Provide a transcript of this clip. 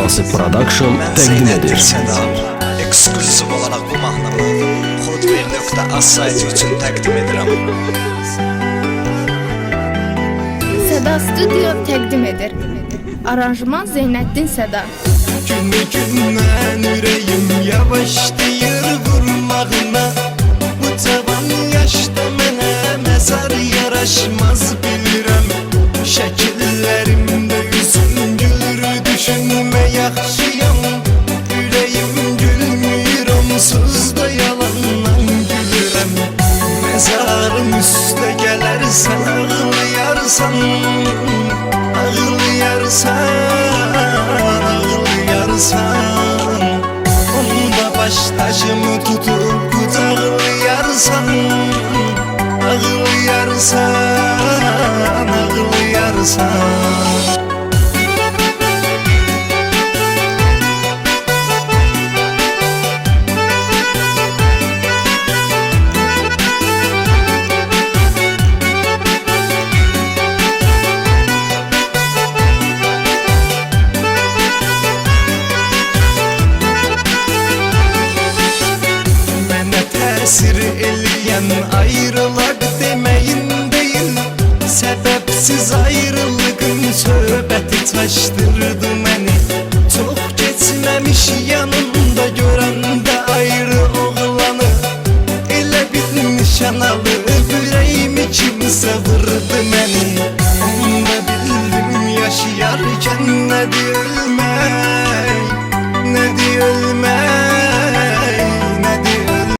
Siması Production təqdim edir. Ekskluziv olaraq bu mahnını Hotmail.az sayti üçün təqdim edirəm. Seda Studio təqdim edir. Aranjman Zeynəddin Seda. Günü-gündən ürəyim yavaşlayır vurmağına. Bu tavan yaşda mənə məzar yaraşmaz bilirəm. Şəkillərimdə üzüm gülür, düşünmə yaxşıyam. Ürəyim gülmür, onsuz da yalandan gülürəm. Məzarım üstə gələrsən, ağlayarsan, ağlayarsan. Onda baş tacımı tutup qucaqlayarsan, ağlayarsan, ağlayarsan. Təsir eləyən ayrılaq deməyin deyil, səbəbsiz ayrılığın söhbəti çaşdırdı